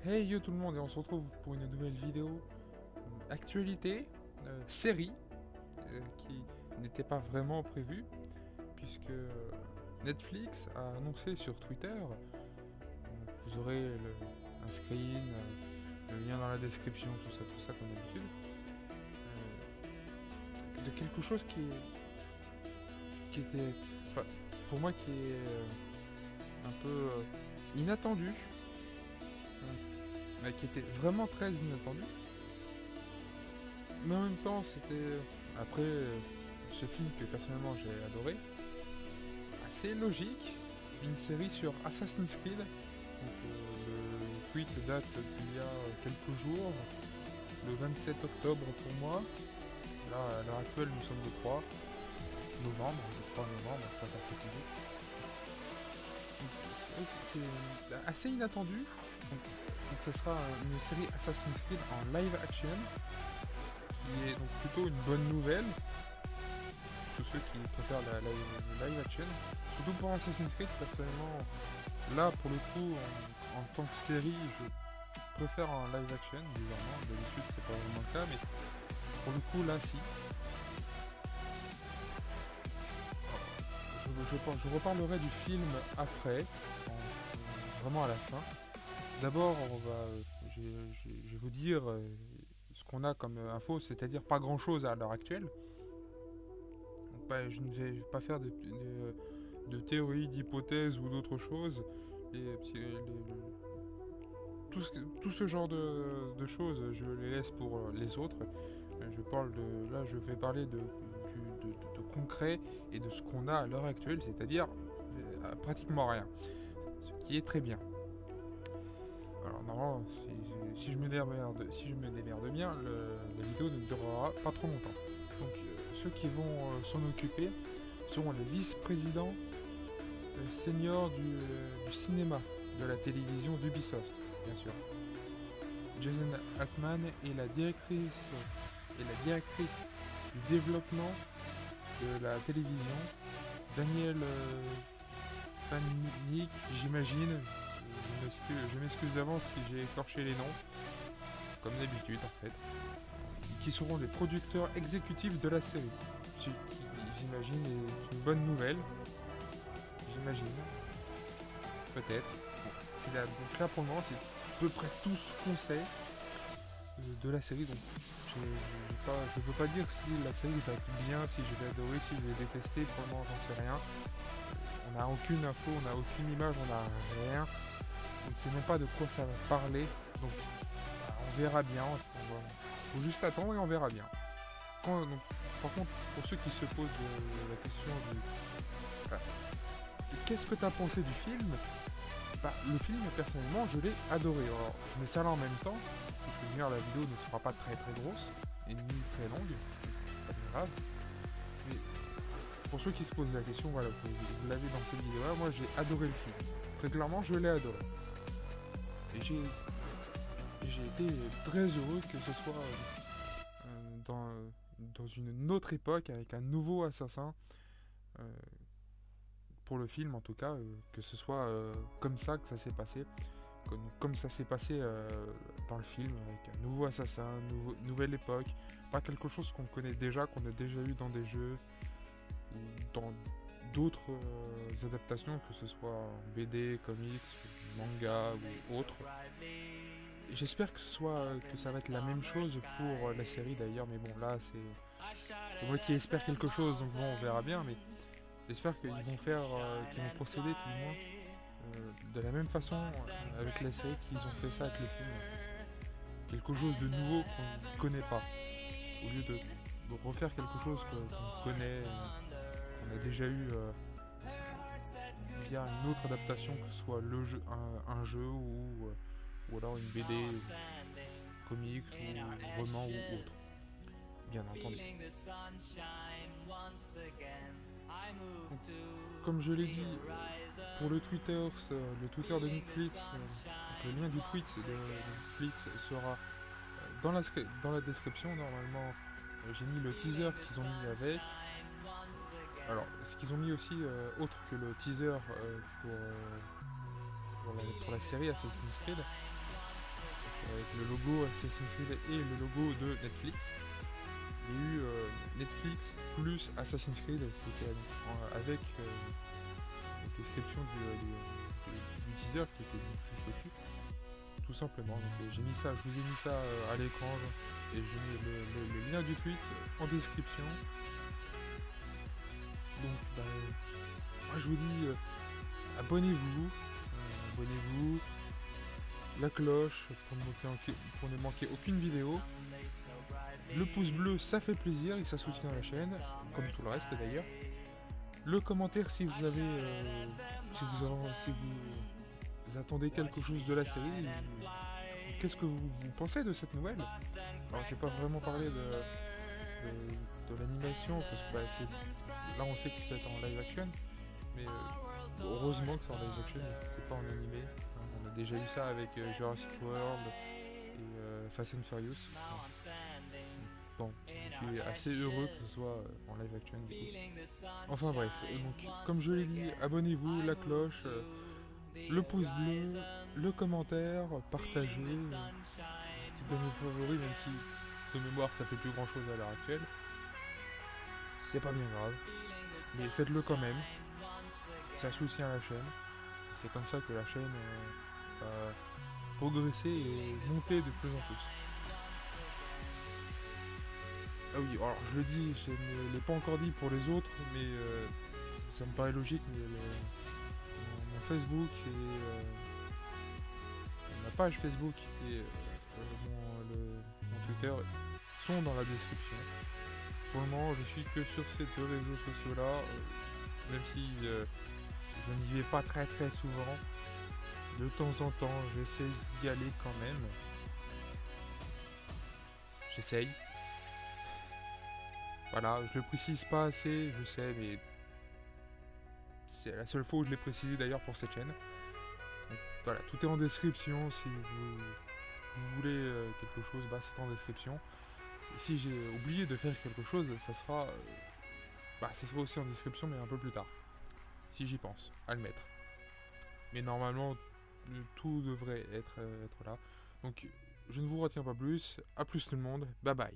Hey yo tout le monde et on se retrouve pour une nouvelle vidéo actualité, série, qui n'était pas vraiment prévue puisque Netflix a annoncé sur Twitter, vous aurez un screen, le lien dans la description, tout ça comme d'habitude, de quelque chose qui était, enfin, pour moi qui est un peu inattendu, qui était vraiment très inattendu. Mais en même temps, c'était, après ce film que personnellement j'ai adoré, assez logique, une série sur Assassin's Creed. Donc, le tweet date d'il y a quelques jours, le 27 octobre pour moi. Là, à l'heure actuelle, nous sommes le 3 novembre, je préfère préciser. C'est assez inattendu. Donc, ça sera une série Assassin's Creed en live action, qui est donc plutôt une bonne nouvelle. Tous ceux qui préfèrent la live action. Surtout pour Assassin's Creed, personnellement, là pour le coup, en tant que série, je préfère en live action, bizarrement. D'habitude, c'est pas vraiment le cas, mais pour le coup, là, si. Je reparlerai du film après, vraiment à la fin. D'abord, je vais vous dire ce qu'on a comme info, c'est-à-dire pas grand-chose à l'heure actuelle. Donc, je ne vais pas faire de théories, d'hypothèses ou d'autres choses. Tout ce genre de choses, je les laisse pour les autres. Là, je vais parler de concret et de ce qu'on a à l'heure actuelle, c'est-à-dire pratiquement rien. Ce qui est très bien. Alors normalement, si je me démerde bien, la vidéo ne durera pas trop longtemps. Donc ceux qui vont s'en occuper seront les vice-présidents seniors du cinéma, de la télévision d'Ubisoft, bien sûr. Jason Altman est la directrice du développement de la télévision. Daniel Panik, j'imagine. Je m'excuse d'avance si j'ai écorché les noms, comme d'habitude en fait, qui seront les producteurs exécutifs de la série. J'imagine est une bonne nouvelle. J'imagine. Peut-être. Bon, donc là pour le moment c'est à peu près tout ce qu'on sait de la série. Donc je ne peux pas dire si la série va être bien, si je vais adorer, si je vais détester. Pour le moment j'en sais rien. On n'a aucune info, on n'a aucune image, on n'a rien. On ne sait même pas de quoi ça va parler. Donc on verra bien. Il faut juste attendre et on verra bien. Par contre, pour ceux qui se posent la question de qu'est-ce que tu as pensé du film, le film, personnellement, je l'ai adoré. Alors, je mets ça là en même temps, puisque la vidéo ne sera pas très très grosse, et ni très longue, pas très grave. Mais pour ceux qui se posent la question, voilà, vous l'avez dans cette vidéo-là, moi j'ai adoré le film. Très clairement, je l'ai adoré. Et j'ai été très heureux que ce soit dans une autre époque, avec un nouveau assassin. Pour le film en tout cas, que ce soit comme ça que ça s'est passé, comme ça s'est passé dans le film, avec un nouveau assassin, nouvelle époque, pas quelque chose qu'on connaît déjà, qu'on a déjà eu dans des jeux ou dans d'autres adaptations, que ce soit en BD, comics, manga ou autre. J'espère que ça va être la même chose pour la série d'ailleurs, mais bon là c'est moi qui espère quelque chose, donc bon on verra bien, mais j'espère qu'ils vont qu'ils vont procéder tout le moins de la même façon avec la série qu'ils ont fait ça avec le film. Quelque chose de nouveau qu'on ne connaît pas, au lieu de refaire quelque chose qu'on connaît, qu'on a déjà eu via une autre adaptation, que ce soit un jeu ou alors une BD, comics ou roman ou autre. Bien entendu. Comme je l'ai dit, pour le Twitter de Netflix, le lien du tweet de Netflix sera dans la description. Normalement, j'ai mis le teaser qu'ils ont mis avec. Alors, ce qu'ils ont mis aussi, autre que le teaser pour la série Assassin's Creed, avec le logo Assassin's Creed et le logo de Netflix. Il y a eu Netflix plus Assassin's Creed, c'était avec description du teaser qui était juste au-dessus, tout simplement. Donc, j'ai mis ça, je vous ai mis ça à l'écran et j'ai mis le lien du tweet en description. Donc, moi je vous dis, abonnez-vous, la cloche pour ne manquer aucune vidéo. Le pouce bleu, ça fait plaisir et ça soutient la chaîne, comme tout le reste d'ailleurs. Le commentaire si vous avez, si vous attendez quelque chose de la série, qu'est-ce que vous pensez de cette nouvelle? Alors j'ai pas vraiment parlé de l'animation parce que là on sait que c'est en live action, mais heureusement que c'est en live action et que c'est pas en animé. On a déjà eu ça avec Jurassic World et Fast and Furious. Bon, je suis assez heureux que ce soit en live action du coup. Enfin bref, donc comme je l'ai dit, abonnez-vous, la cloche, le pouce bleu, le commentaire, partagez, petit de mes favoris, même si de mémoire ça fait plus grand chose à l'heure actuelle. C'est pas bien grave, mais faites-le quand même, ça soutient la chaîne, c'est comme ça que la chaîne va progresser et monter de plus en plus. Ah oui, alors je le dis, je ne l'ai pas encore dit pour les autres, mais ça me paraît logique, mais mon Facebook et ma page Facebook et mon Twitter sont dans la description. Pour le moment, je suis que sur ces deux réseaux sociaux-là, même si je n'y vais pas très très souvent. De temps en temps, j'essaie d'y aller quand même. J'essaye. Voilà, je le précise pas assez, je sais, mais c'est la seule fois où je l'ai précisé d'ailleurs pour cette chaîne. Donc, voilà, tout est en description. Si vous voulez quelque chose, c'est en description. Et si j'ai oublié de faire quelque chose, ça sera aussi en description, mais un peu plus tard. Si j'y pense, à le mettre. Mais normalement, tout devrait être là. Donc, je ne vous retiens pas plus. A plus tout le monde. Bye bye.